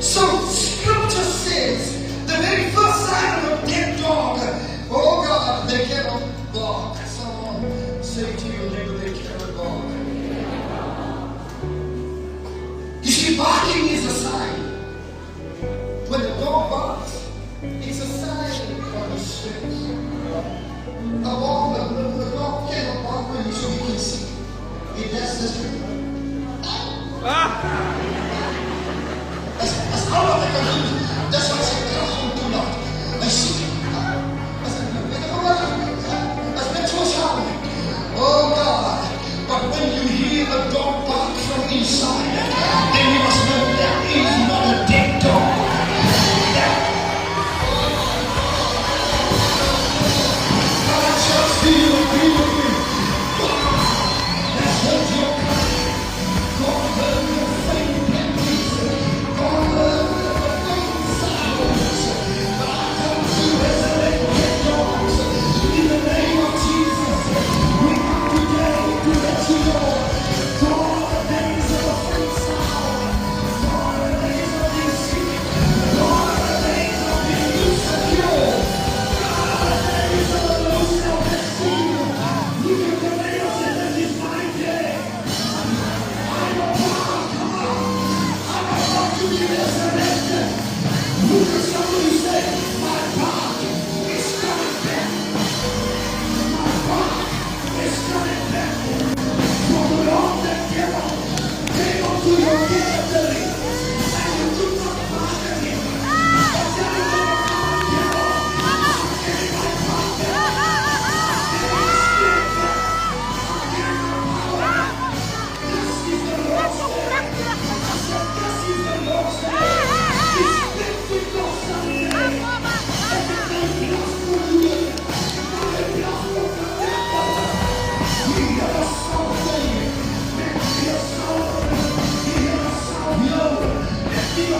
So scripture says the very first sign of a dead dog, oh God, they cannot bark. Someone say to your neighbor, they cannot bark. You see, barking is a sign. When the dog barks, it's a sign of distress. The dog cannot bark when so we can see. It does this. That's all of the conclusion. That's why I say, come home too long. I see. That's been too sound. Oh God. But when you hear a dog bark from inside, then you must know that is not a dead dog. Do you agree with me? That's what you're crying. God heard your faint pennies. God heard the faint sounds. But I come to resurrect dead dogs. In the name of Jesus, we come today to let you know. For all the days of the faint sound. For all the days of being sick. For all the days of being insecure. For all the days of the low self-esteem. You can command us in this is my day. I don't want to come out. I don't want to be resurrected. Who can somebody say, my God is coming back? My God is coming back. For the Lord the devil came unto your victory. And you could not bother him. But then you don't come, devil. I'm getting my power. He